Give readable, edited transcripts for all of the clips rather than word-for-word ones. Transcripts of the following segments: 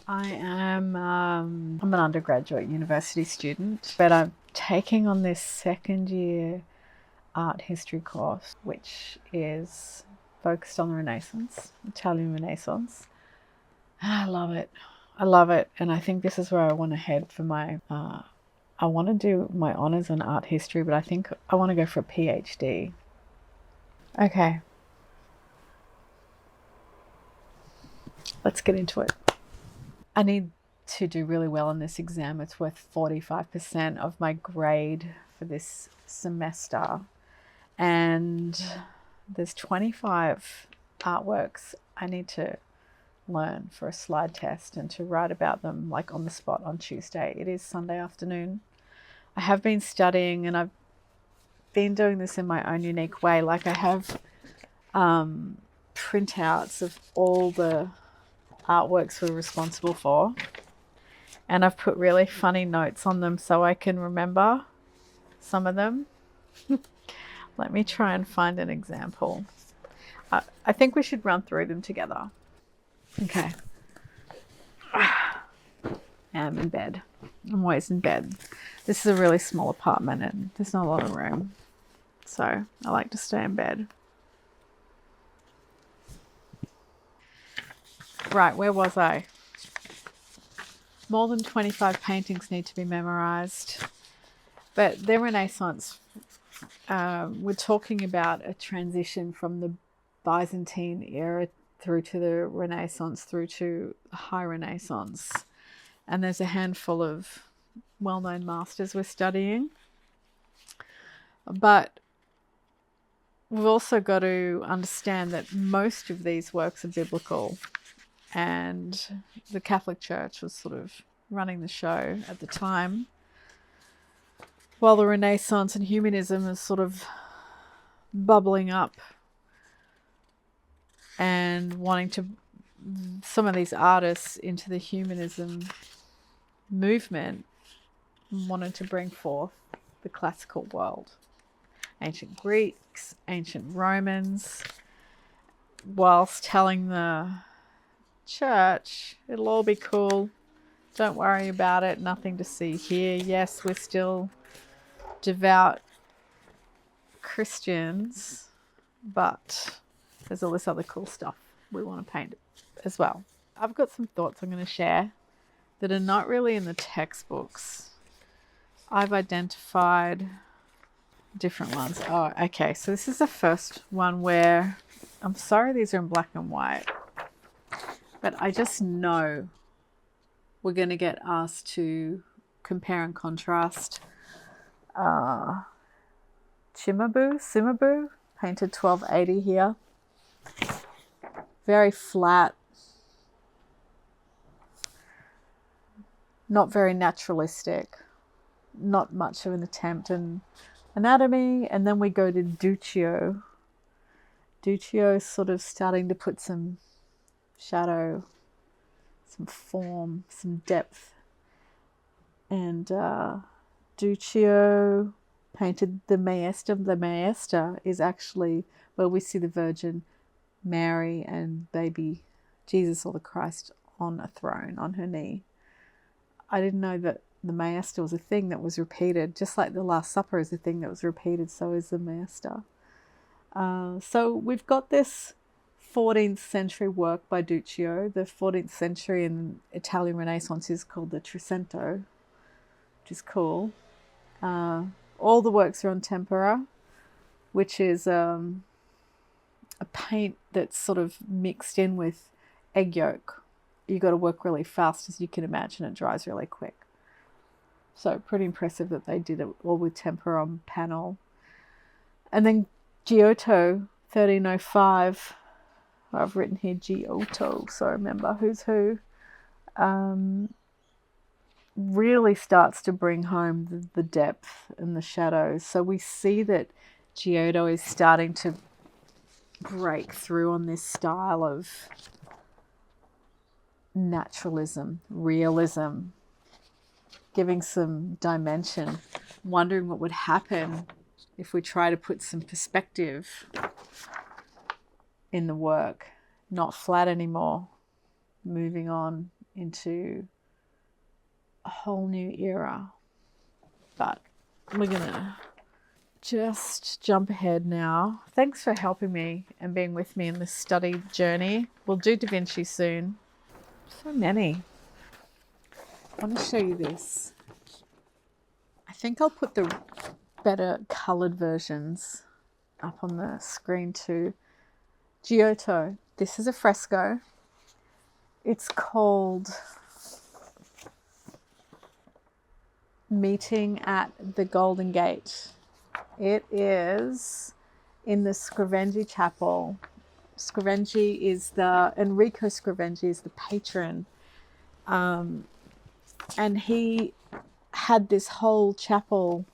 I'm an undergraduate university student, but I'm taking on this second year art history course, which is focused on the Renaissance, Italian Renaissance. I love it. I love it. And I think this is where I want to head for my, I want to do my honours in art history, but I think I want to go for a PhD. Okay. Let's get into it. I need to do really well in this exam. It's worth 45% of my grade for this semester. And there's 25 artworks I need to learn for a slide test and to write about them like on the spot on Tuesday. It is Sunday afternoon. I have been studying and I've been doing this in my own unique way. Like I have printouts of all the artworks we're responsible for, and I've put really funny notes on them so I can remember some of them. Let me try and find an example. I think we should run through them together. Okay. I'm in bed. I'm always in bed. This is a really small apartment and there's not a lot of room, so I like to stay in bed. Right, where was I? More than 25 paintings need to be memorized. But they're Renaissance. We're talking about a transition from the Byzantine era through to the Renaissance, through to the High Renaissance. And there's a handful of well-known masters we're studying. But we've also got to understand that most of these works are biblical. And the Catholic Church was sort of running the show at the time, while the Renaissance and humanism is sort of bubbling up and wanting to, some of these artists into the humanism movement wanted to bring forth the classical world. Ancient Greeks, ancient Romans, whilst telling the church, it'll all be cool, don't worry about it, nothing to see here. Yes, we're still devout Christians, but there's all this other cool stuff we want to paint as well. I've got some thoughts I'm going to share that are not really in the textbooks. I've identified different ones. Oh, okay, so this is the first one where, I'm sorry these are in black and white, but I just know we're going to get asked to compare and contrast. Cimabue, painted 1280 here. Very flat. Not very naturalistic. Not much of an attempt in anatomy. And then we go to Duccio. Duccio is sort of starting to put some shadow, some form, some depth. And Duccio painted the Maesta. The Maesta is actually where we see the Virgin Mary and baby Jesus or the Christ on a throne, on her knee. I didn't know that the Maesta was a thing that was repeated, just like the Last Supper is a thing that was repeated, so is the Maesta. So we've got this 14th century work by Duccio. The 14th century in Italian Renaissance is called the Trecento, which is cool. All the works are on tempera, which is a paint that's sort of mixed in with egg yolk. You got to work really fast, as you can imagine. It dries really quick. So pretty impressive that they did it all with tempera on panel. And then Giotto, 1305. I've written here Giotto, so I remember who's who. Really starts to bring home the depth and the shadows. So we see that Giotto is starting to break through on this style of naturalism, realism, giving some dimension, wondering what would happen if we try to put some perspective in the work, not flat anymore, moving on into a whole new era. But we're going to just jump ahead now. Thanks for helping me and being with me in this study journey. We'll do Da Vinci soon. So many. I want to show you this. I think I'll put the better coloured versions up on the screen too. Giotto. This is a fresco. It's called Meeting at the Golden Gate. It is in the Scrovegni Chapel. Scrovegni is Enrico Scrovegni is the patron. And he had this whole chapel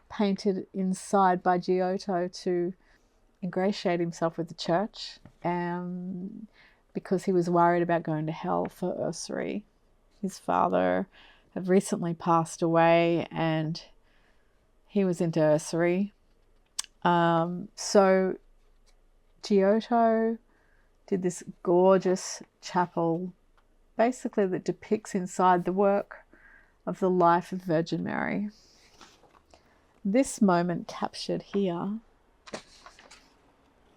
painted inside by Giotto to ingratiate himself with the church, because he was worried about going to hell for usury. His father had recently passed away and he was into usury. So Giotto did this gorgeous chapel, basically, that depicts inside the work of the life of Virgin Mary. This moment captured here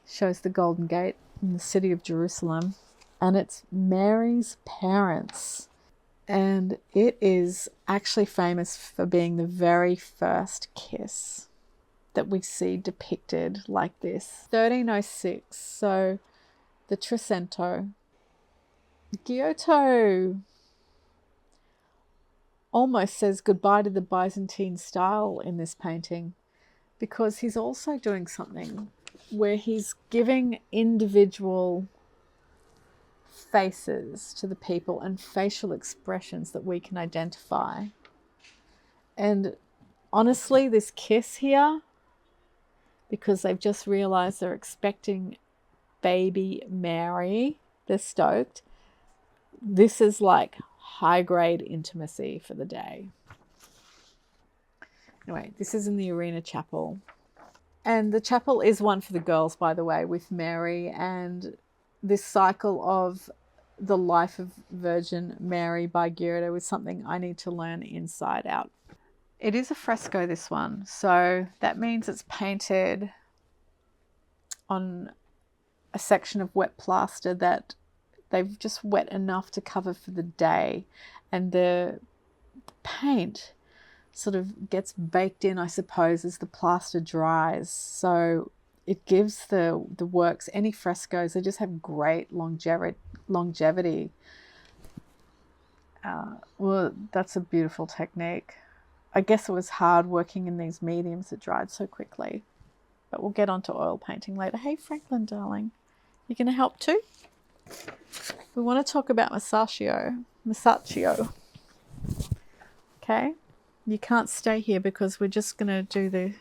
shows the Golden Gate in the city of Jerusalem, and it's Mary's parents. And it is actually famous for being the very first kiss that we see depicted like this. 1306, so the Trecento. Giotto almost says goodbye to the Byzantine style in this painting, because he's also doing something where he's giving individual faces to the people and facial expressions that we can identify. And honestly, this kiss here, because they've just realized they're expecting baby Mary, they're stoked. This is like high-grade intimacy for the day. Anyway, this is in the Arena Chapel. And the chapel is one for the girls, by the way, with Mary. And this cycle of the life of Virgin Mary by Giotto is something I need to learn inside out. It is a fresco, this one. So that means it's painted on a section of wet plaster that they've just wet enough to cover for the day. And the paint sort of gets baked in, I suppose, as the plaster dries. So it gives the works, any frescoes, they just have great longevity. Well, that's a beautiful technique. I guess it was hard working in these mediums that dried so quickly. But we'll get onto oil painting later. Hey, Franklin, darling. You going to help too? We want to talk about Masaccio. Okay? You can't stay here because we're just going to do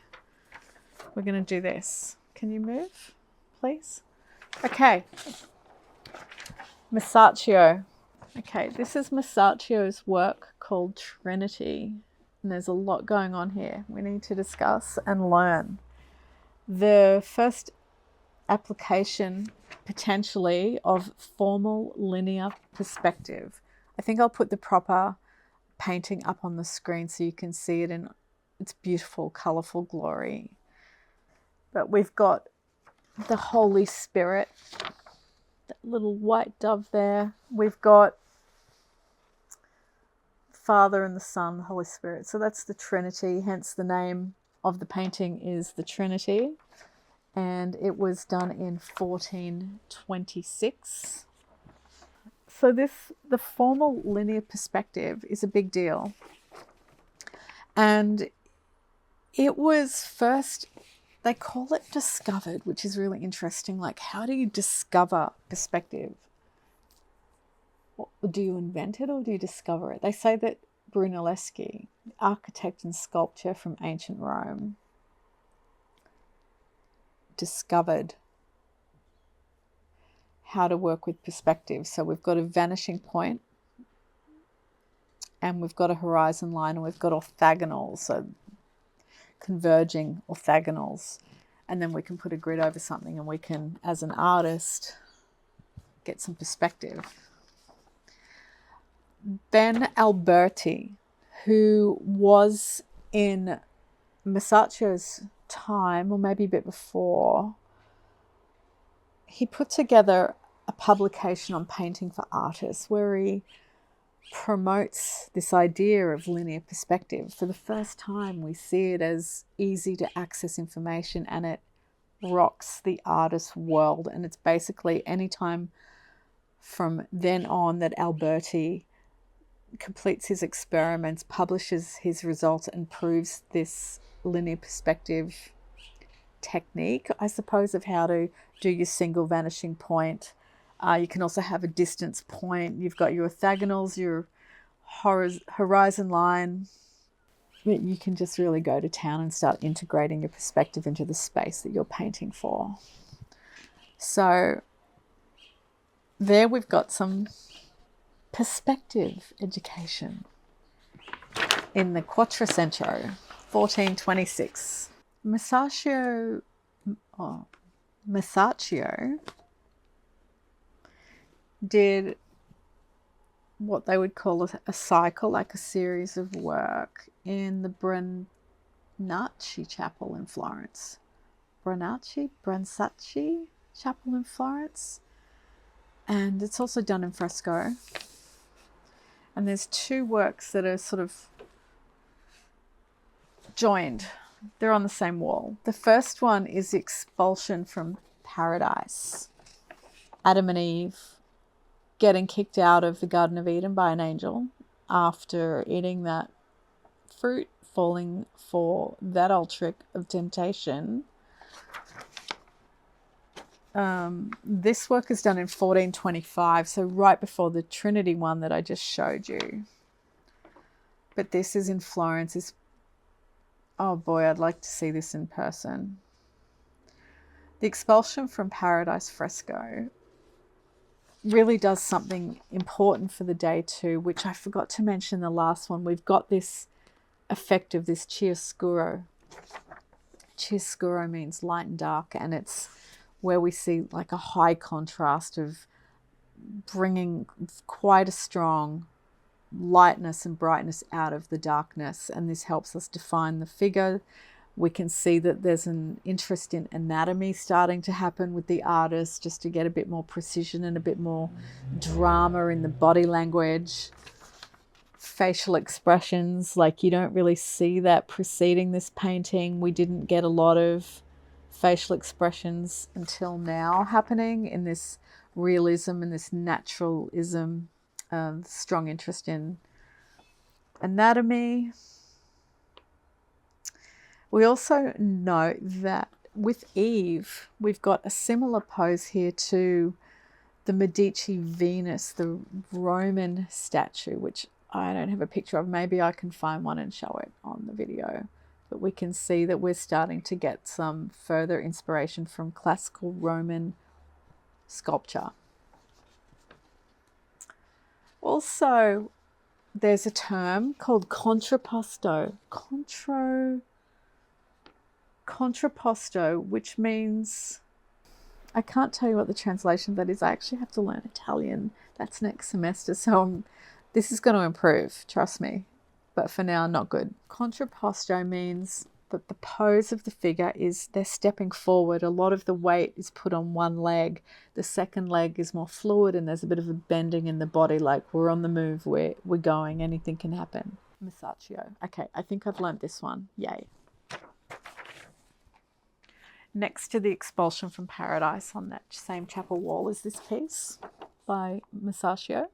we're going to do this. Can you move, please? Okay. Masaccio. Okay, this is Masaccio's work called Trinity. And there's a lot going on here we need to discuss and learn. The first application, potentially, of formal linear perspective. I think I'll put the proper painting up on the screen so you can see it in its beautiful, colourful glory. But we've got the Holy Spirit, that little white dove there. We've got Father and the Son, the Holy Spirit. So that's the Trinity, hence the name of the painting is the Trinity. And it was done in 1426. So the formal linear perspective is a big deal. And it was first, they call it discovered, which is really interesting. Like, how do you discover perspective? Do you invent it or do you discover it? They say that Brunelleschi, architect and sculptor from ancient Rome, discovered how to work with perspective. So we've got a vanishing point and we've got a horizon line and we've got orthogonals, so converging orthogonals. And then we can put a grid over something and we can, as an artist, get some perspective. Ben Alberti, who was in Masaccio's time, or maybe a bit before, he put together a publication on painting for artists where he promotes this idea of linear perspective. For the first time, we see it as easy to access information, and it rocks the artist's world. And it's basically any time from then on that Alberti completes his experiments, publishes his results, and proves this linear perspective technique, I suppose, of how to do your single vanishing point. You can also have a distance point. You've got your orthogonals, your horizon line. You can just really go to town and start integrating your perspective into the space that you're painting for. So there we've got some perspective education in the Quattrocento, 1426. Masaccio did what they would call a cycle, like a series of work in the Brunelleschi Chapel in Florence. Brunelleschi Chapel in Florence. And it's also done in fresco. And there's two works that are sort of joined. They're on the same wall. The first one is the expulsion from paradise. Adam and Eve getting kicked out of the Garden of Eden by an angel after eating that fruit, falling for that old trick of temptation. This work is done in 1425, so right before the Trinity one that I just showed you. But this is in Florence. Oh boy, I'd like to see this in person. The expulsion from paradise fresco really does something important for the day too, which I forgot to mention in the last one. We've got this effect of this chiaroscuro. Chiaroscuro means light and dark, and it's where we see like a high contrast of bringing quite a strong lightness and brightness out of the darkness, and this helps us define the figure. We can see that there's an interest in anatomy starting to happen with the artist, just to get a bit more precision and a bit more drama in the body language. Facial expressions, like you don't really see that preceding this painting. We didn't get a lot of facial expressions until now happening in this realism and this naturalism. Strong interest in anatomy. We also note that with Eve, we've got a similar pose here to the Medici Venus, the Roman statue, which I don't have a picture of. Maybe I can find one and show it on the video. But we can see that we're starting to get some further inspiration from classical Roman sculpture. Also, there's a term called contrapposto. Contrapposto, which means, I can't tell you what the translation of that is. I actually have to learn Italian. That's next semester. So this is going to improve, trust me. But for now, not good. Contrapposto means that the pose of the figure is they're stepping forward. A lot of the weight is put on one leg. The second leg is more fluid, and there's a bit of a bending in the body, like we're on the move, we're going, anything can happen. Masaccio. Okay, I think I've learned this one. Yay. Next to the expulsion from paradise on that same chapel wall is this piece by Masaccio.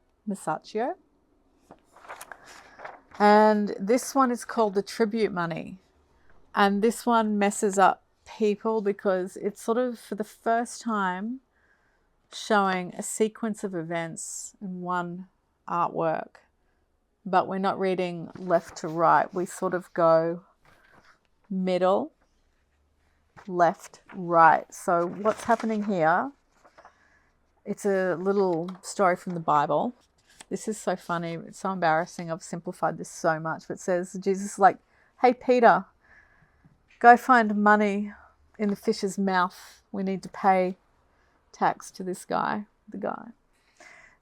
And this one is called the tribute money. And this one messes up people because it's sort of, for the first time, showing a sequence of events in one artwork. But we're not reading left to right. We sort of go middle, left, right. So what's happening here? It's a little story from the Bible. This is so funny. It's so embarrassing. I've simplified this so much. But it says, Jesus is like, hey, Peter, go find money in the fish's mouth. We need to pay tax to this guy, the guy.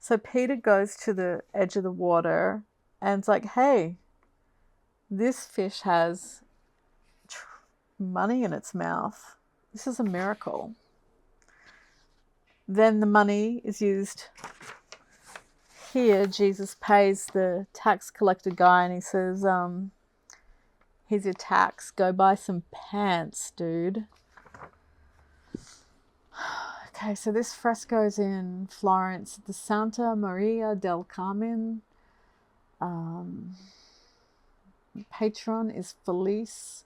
So Peter goes to the edge of the water and it's like, hey, this fish has money in its mouth. This is a miracle. Then the money is used here. Jesus pays the tax collector guy and he says, here's your tax. Go buy some pants, dude. Okay, so this fresco is in Florence, the Santa Maria del Carmen. Patron is Felice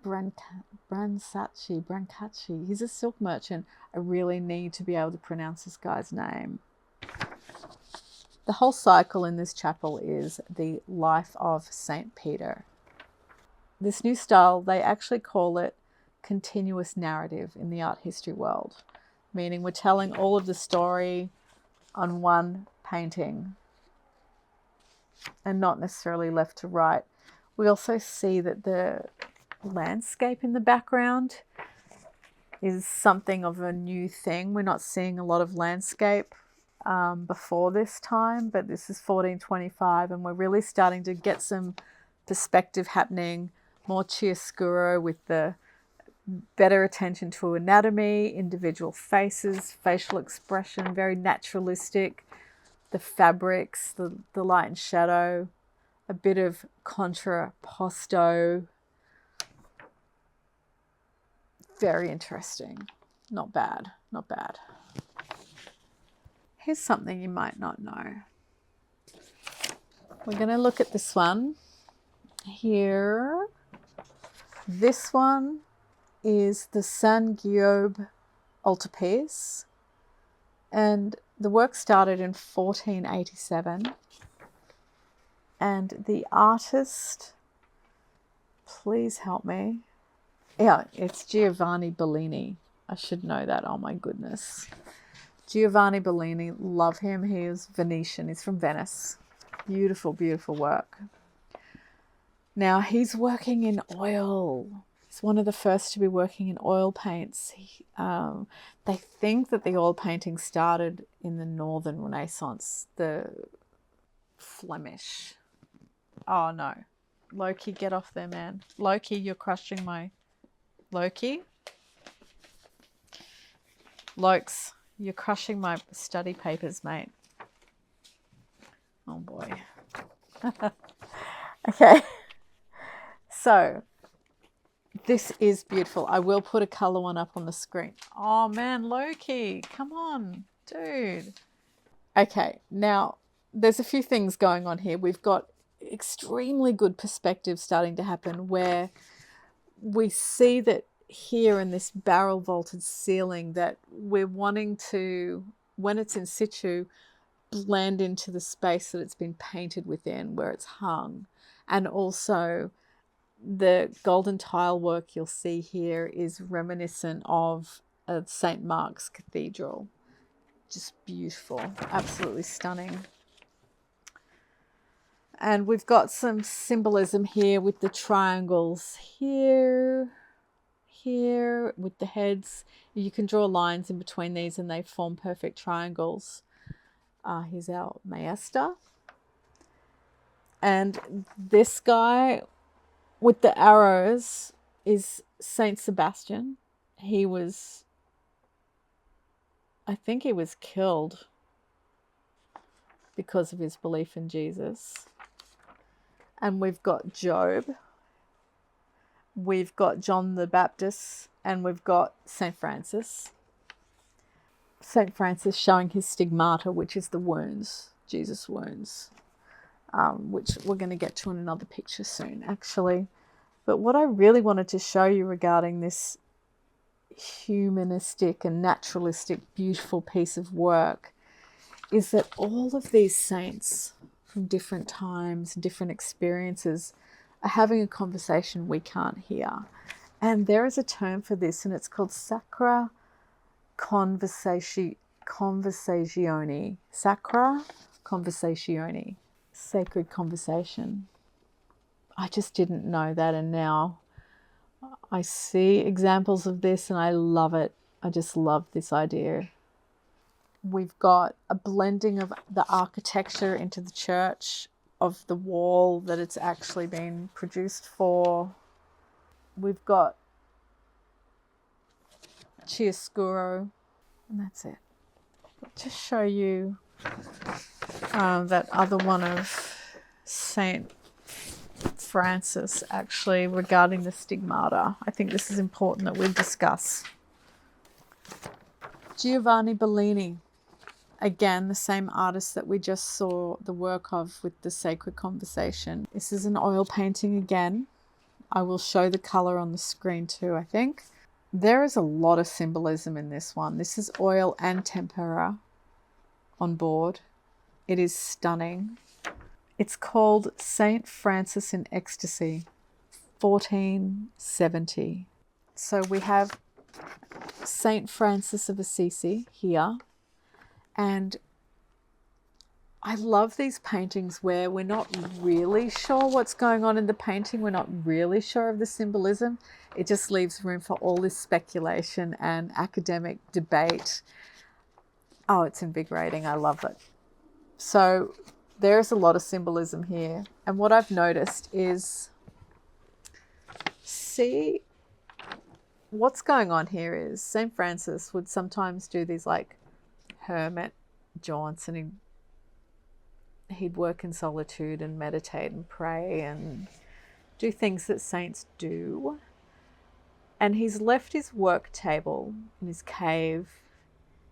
Brancacci. He's a silk merchant. I really need to be able to pronounce this guy's name. The whole cycle in this chapel is the life of Saint Peter. This new style, they actually call it continuous narrative in the art history world, meaning we're telling all of the story on one painting and not necessarily left to right. We also see that the landscape in the background is something of a new thing. We're not seeing a lot of landscape before this time, but this is 1425 and we're really starting to get some perspective happening, more chiaroscuro with the better attention to anatomy, individual faces, facial expression, very naturalistic, the fabrics, the light and shadow, a bit of contrapposto. Very interesting. Not bad, not bad. Here's something you might not know. We're going to look at this one here. This one is the San Giobbe altarpiece, and the work started in 1487. And the artist, please help me. Yeah, it's Giovanni Bellini. I should know that. Oh my goodness. Giovanni Bellini, love him. He is Venetian. He's from Venice. Beautiful, beautiful work. Now he's working in oil. He's one of the first to be working in oil paints. They think that the oil painting started in the Northern Renaissance, the Flemish. Oh no. Loki, get off there, man. Loki, you're crushing my... Loki? Lokes, you're crushing my study papers, mate. Oh boy. Okay. So, this is beautiful. I will put a colour one up on the screen. Oh man, Loki, come on, dude. Okay, now there's a few things going on here. We've got extremely good perspective starting to happen where we see that here in this barrel vaulted ceiling that we're wanting to, when it's in situ, blend into the space that it's been painted within, where it's hung. And also the golden tile work you'll see here is reminiscent of St. Mark's Cathedral. Just beautiful, absolutely stunning. And we've got some symbolism here with the triangles here with the heads. You can draw lines in between these and they form perfect triangles. Here's our maester. And this guy with the arrows is Saint Sebastian. I think he was killed because of his belief in Jesus. And we've got Job. We've got John the Baptist, and we've got St. Francis. St. Francis showing his stigmata, which is the wounds, Jesus' wounds, which we're going to get to in another picture soon, actually. But what I really wanted to show you regarding this humanistic and naturalistic, beautiful piece of work is that all of these saints from different times, different experiences, are having a conversation we can't hear. And there is a term for this, and it's called sacra conversazione. Sacra conversazione. Sacred conversation. I just didn't know that, and now I see examples of this and I love it. I just love this idea. We've got a blending of the architecture into the church of the wall that it's actually been produced for. We've got Chiaroscuro, and that's it. Just show you that other one of Saint Francis, actually, regarding the stigmata. I think this is important that we discuss. Giovanni Bellini, again, the same artist that we just saw the work of with the Sacred Conversation. This is an oil painting again. I will show the colour on the screen too, I think. There is a lot of symbolism in this one. This is oil and tempera on board. It is stunning. It's called Saint Francis in Ecstasy, 1470. So we have Saint Francis of Assisi here. And I love these paintings where we're not really sure what's going on in the painting. We're not really sure of the symbolism. It just leaves room for all this speculation and academic debate. Oh, it's invigorating. I love it. So there's a lot of symbolism here. And what I've noticed is, see, what's going on here is St. Francis would sometimes do these like hermit jaunts, and he'd work in solitude and meditate and pray and do things that saints do. And he's left his work table in his cave.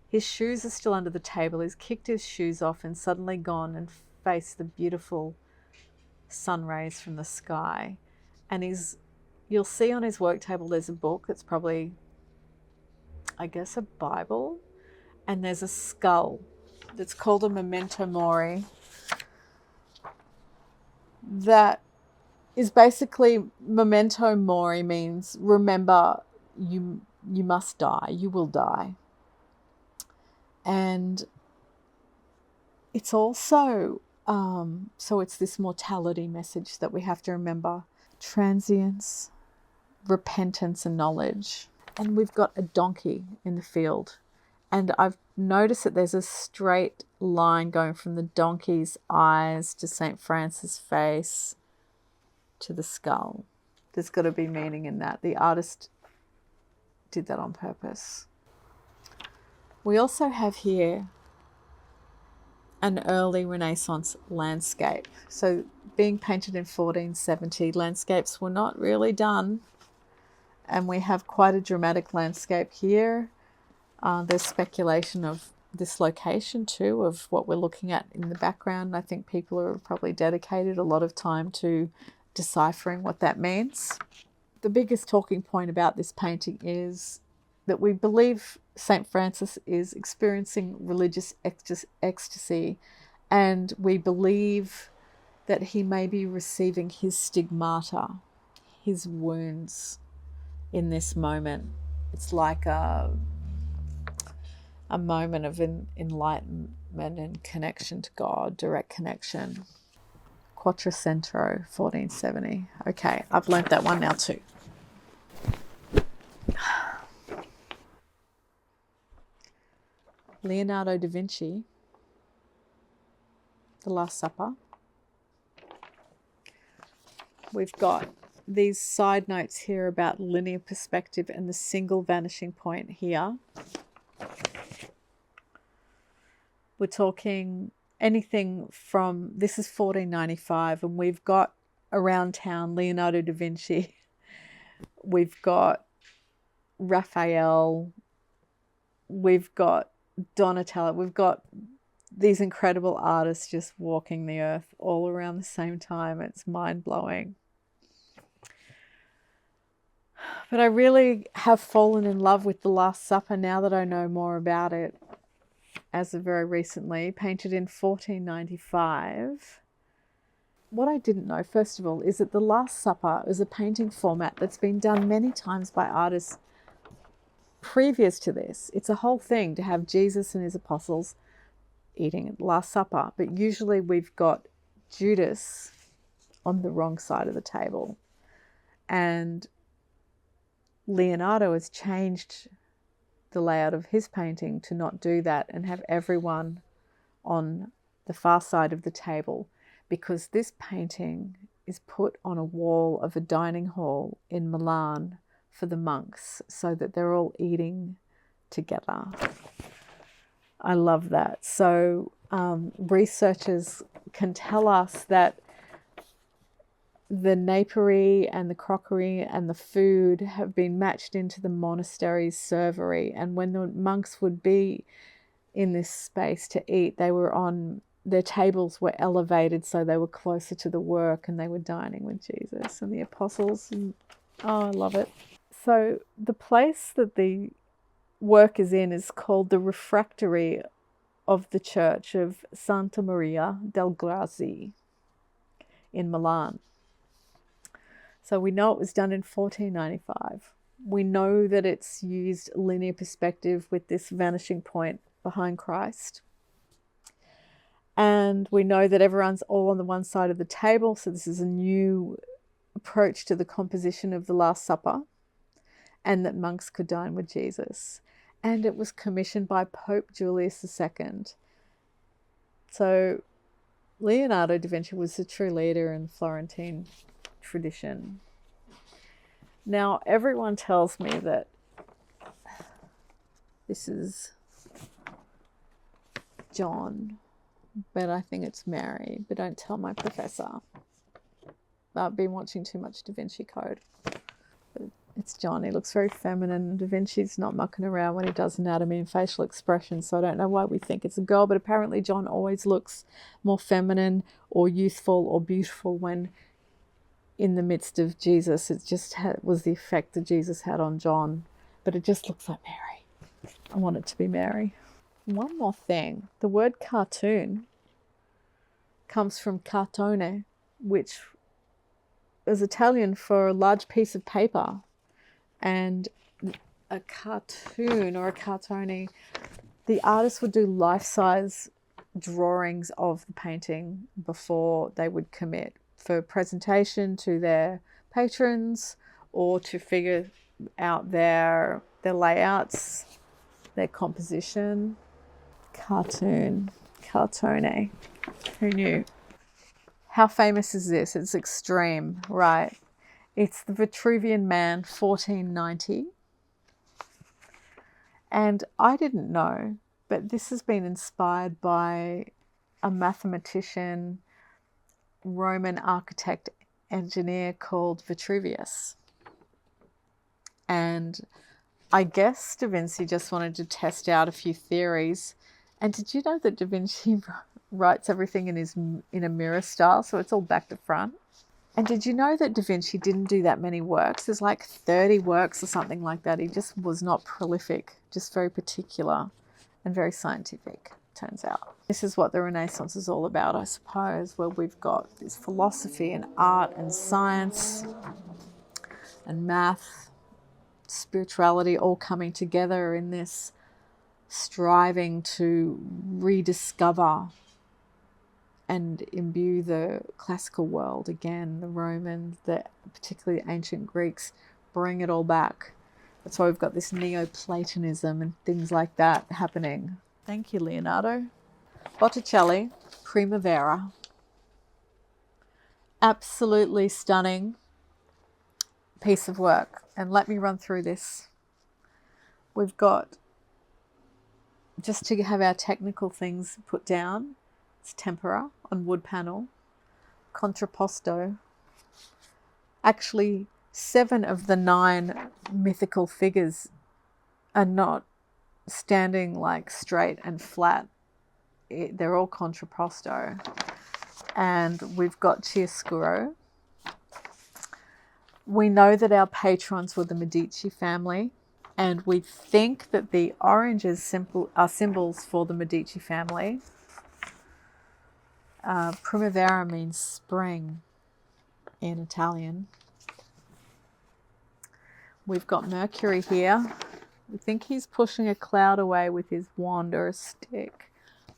His shoes are still under the table. He's kicked his shoes off and suddenly gone and faced the beautiful sun rays from the sky. And you'll see on his work table there's a book that's probably, I guess, a Bible. And there's a skull that's called a memento mori. That is basically, memento mori means remember, you must die, you will die. And it's also, so it's this mortality message that we have to remember. Transience, repentance and knowledge. And we've got a donkey in the field. And I've noticed that there's a straight line going from the donkey's eyes to St. Francis' face to the skull. There's got to be meaning in that. The artist did that on purpose. We also have here an early Renaissance landscape. So being painted in 1470, landscapes were not really done. And we have quite a dramatic landscape here. There's speculation of this location too, of what we're looking at in the background. I think people are probably dedicated a lot of time to deciphering what that means. The biggest talking point about this painting is that we believe St. Francis is experiencing religious ecstasy, and we believe that he may be receiving his stigmata, his wounds in this moment. It's like a moment of enlightenment and connection to God, direct connection. Quattrocento, 1470. Okay, I've learnt that one now too. Leonardo da Vinci, The Last Supper. We've got these side notes here about linear perspective and the single vanishing point here. We're talking anything from, this is 1495, and we've got around town Leonardo da Vinci. We've got Raphael. We've got Donatello. We've got these incredible artists just walking the earth all around the same time. It's mind-blowing. But I really have fallen in love with The Last Supper now that I know more about it, as of very recently, painted in 1495. What I didn't know, first of all, is that The Last Supper is a painting format that's been done many times by artists previous to this. It's a whole thing to have Jesus and his apostles eating at the Last Supper, but usually we've got Judas on the wrong side of the table. And Leonardo has changed the layout of his painting to not do that and have everyone on the far side of the table, because this painting is put on a wall of a dining hall in Milan for the monks so that they're all eating together. I love that. So researchers can tell us that the napery and the crockery and the food have been matched into the monastery's servery, and when the monks would be in this space to eat, they were on, their tables were elevated so they were closer to the work and they were dining with Jesus and the apostles. And, oh, I love it. So the place that the work is in is called the refectory of the Church of Santa Maria del Grazie in Milan. So we know it was done in 1495. We know that it's used linear perspective with this vanishing point behind Christ. And we know that everyone's all on the one side of the table. So this is a new approach to the composition of the Last Supper, and that monks could dine with Jesus. And it was commissioned by Pope Julius II. So Leonardo da Vinci was a true leader in the Florentine tradition. Now, everyone tells me that this is John, but I think it's Mary. But don't tell my professor. I've been watching too much Da Vinci Code. But it's John. He looks very feminine. Da Vinci's not mucking around when he does anatomy and facial expressions, so I don't know why we think it's a girl, but apparently John always looks more feminine or youthful or beautiful when in the midst of Jesus. It just was the effect that Jesus had on John, but it just looks like Mary. I want it to be Mary. One more thing. The word cartoon comes from cartone, which is Italian for a large piece of paper. And a cartoon or a cartone, the artist would do life-size drawings of the painting before they would commit for presentation to their patrons or to figure out their layouts, their composition. Cartoon, cartone. Who knew? How famous is this? It's extreme, right? It's the Vitruvian Man, 1490. And I didn't know, but this has been inspired by a mathematician, Roman architect, engineer called Vitruvius. And I guess Da Vinci just wanted to test out a few theories. And did you know that Da Vinci writes everything in a mirror style, so it's all back to front? And did you know that Da Vinci didn't do that many works? There's like 30 works or something like that. He just was not prolific, just very particular and very scientific, turns out. This is what the Renaissance is all about, I suppose, where we've got this philosophy and art and science and math, spirituality all coming together in this striving to rediscover and imbue the classical world again. The Romans, particularly the ancient Greeks, bring it all back. That's why we've got this Neoplatonism and things like that happening. Thank you, Leonardo. Botticelli, Primavera. Absolutely stunning piece of work. And let me run through this. We've got, just to have our technical things put down, it's tempera on wood panel, contrapposto. Actually, 7 of the 9 mythical figures are not standing like straight and flat. They're all contrapposto. And we've got Chiaroscuro. We know that our patrons were the Medici family, and we think that the oranges are symbols for the Medici family. Primavera means spring in Italian. We've got Mercury here. We think he's pushing a cloud away with his wand or a stick.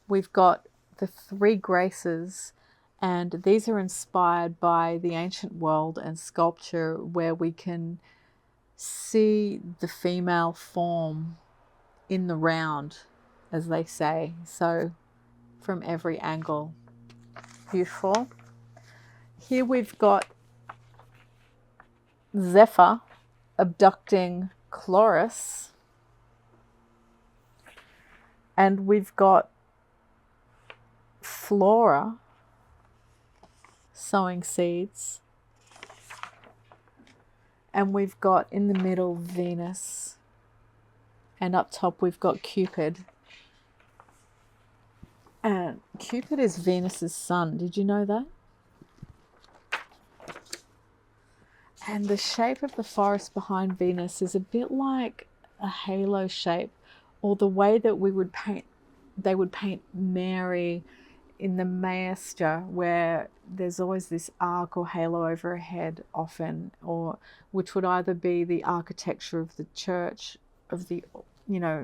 We've got the 3 graces, and these are inspired by the ancient world and sculpture, where we can see the female form in the round, as they say. So from every angle. Beautiful. Here we've got Zephyr abducting Chloris. And we've got Flora sowing seeds. And we've got in the middle Venus. And up top we've got Cupid. And Cupid is Venus's son. Did you know that? And the shape of the forest behind Venus is a bit like a halo shape, or the way that they would paint Mary in the Maestra, where there's always this arc or halo over her head often, or which would either be the architecture of the church, of the,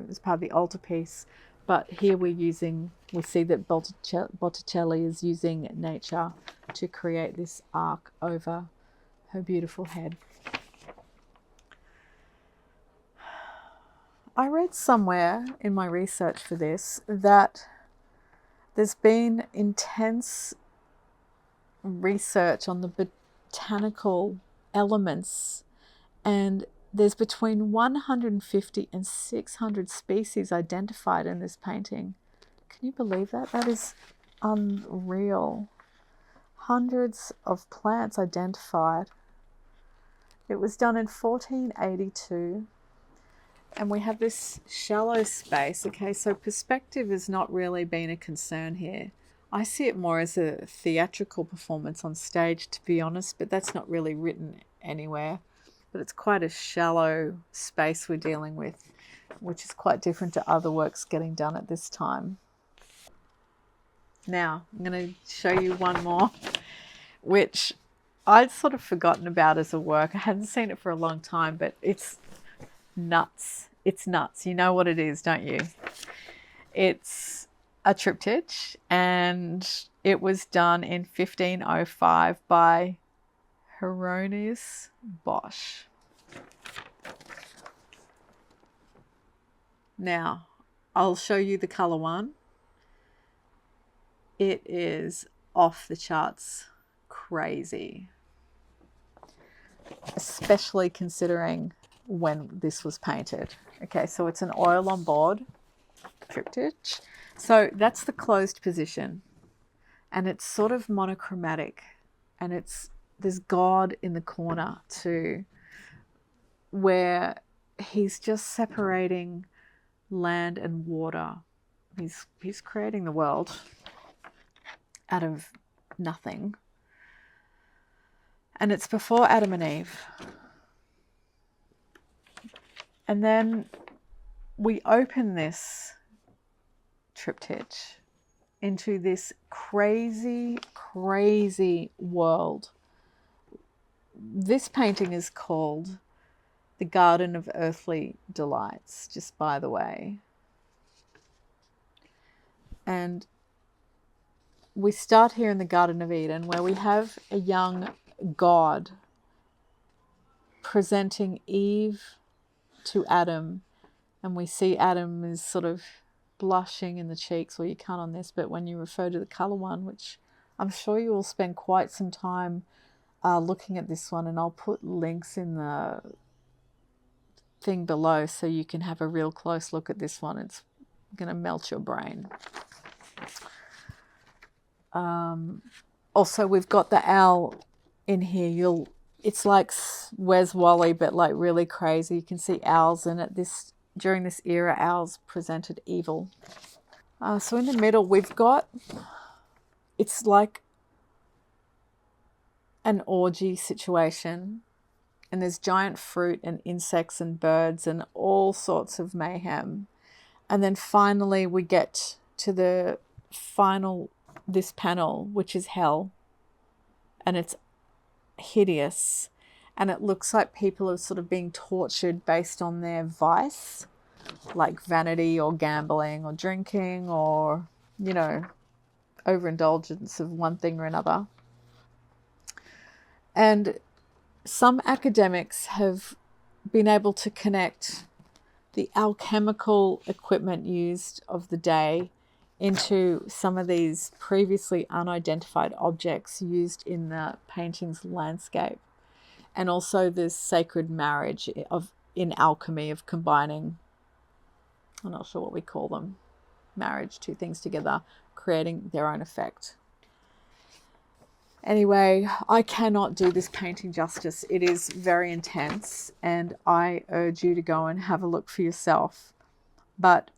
as part of the altarpiece. But here we see that Botticelli is using nature to create this arc over her beautiful head. I read somewhere in my research for this that there's been intense research on the botanical elements, and there's between 150 and 600 species identified in this painting. Can you believe that? That is unreal. Hundreds of plants identified. It was done in 1482. And we have this shallow space. Okay, so perspective has not really been a concern here. I see it more as a theatrical performance on stage, to be honest, but that's not really written anywhere. But it's quite a shallow space we're dealing with, which is quite different to other works getting done at this time. Now, I'm going to show you one more, which I'd sort of forgotten about as a work. I hadn't seen it for a long time, but it's nuts. It's nuts. You know what it is, don't you? It's a triptych, and it was done in 1505 by Hieronymus Bosch. Now, I'll show you the colour one. It is off the charts crazy, especially considering when this was painted. Okay, so it's an oil on board triptych. So that's the closed position, and it's sort of monochromatic, and there's God in the corner too, where he's just separating land and water. He's creating the world out of nothing. And it's before Adam and Eve. And then we open this triptych into this crazy, crazy world. This painting is called The Garden of Earthly Delights, just by the way. And we start here in the Garden of Eden, where we have a young God presenting Eve to Adam, and we see Adam is sort of blushing in the cheeks. Well, you can't on this, but when you refer to the colour one, which I'm sure you will spend quite some time looking at this one, and I'll put links in the thing below so you can have a real close look at this one. It's going to melt your brain. Also, we've got the owl in here. It's like Where's Wally, but like really crazy. You can see owls in it. During this era, owls presented evil. So in the middle, it's like an orgy situation, and there's giant fruit and insects and birds and all sorts of mayhem. And then finally we get to this panel, which is hell, and it's hideous, and it looks like people are sort of being tortured based on their vice, like vanity or gambling or drinking or overindulgence of one thing or another. And some academics have been able to connect the alchemical equipment used of the day into some of these previously unidentified objects used in the painting's landscape, and also this sacred marriage in alchemy of combining, I'm not sure what we call them, marriage, two things together, creating their own effect. Anyway, I cannot do this painting justice. It is very intense, and I urge you to go and have a look for yourself. But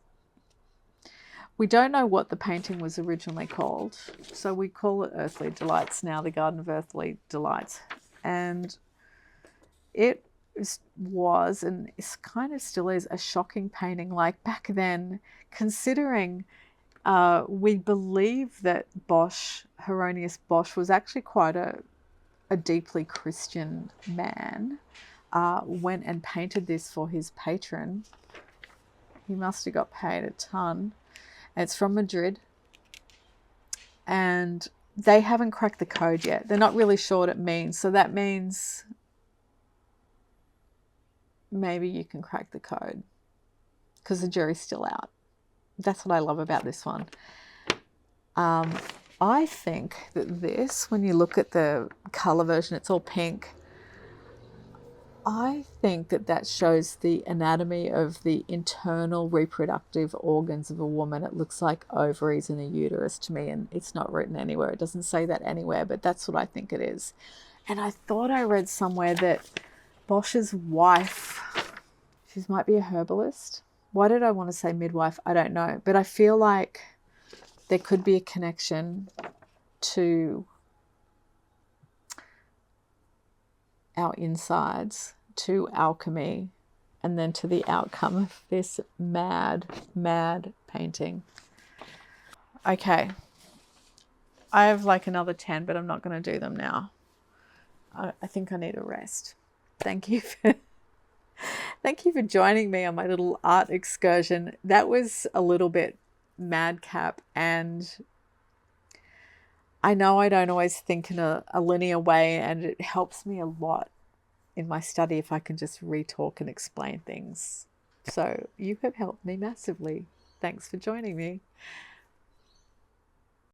we don't know what the painting was originally called, so we call it Earthly Delights now, the Garden of Earthly Delights. And it was, and it kind of still is, a shocking painting. Like back then, considering we believe that Hieronymus Bosch was actually quite a deeply Christian man, went and painted this for his patron. He must have got paid a ton. It's from Madrid, and they haven't cracked the code yet. They're not really sure what it means, so that means maybe you can crack the code because the jury's still out. That's what I love about this one. I think that this, when you look at the colour version, it's all pink. I think that that shows the anatomy of the internal reproductive organs of a woman. It looks like ovaries and a uterus to me, and it's not written anywhere. It doesn't say that anywhere, but that's what I think it is. And I thought I read somewhere that Bosch's wife, she might be a herbalist. Why did I want to say midwife? I don't know. But I feel like there could be a connection to our insides, to alchemy, and then to the outcome of this mad, mad painting. Okay. I have like another 10, but I'm not going to do them now. I think I need a rest. Thank you for joining me on my little art excursion. That was a little bit madcap, and I know I don't always think in a linear way, and it helps me a lot in my study if I can just re-talk and explain things. So you have helped me massively. Thanks for joining me.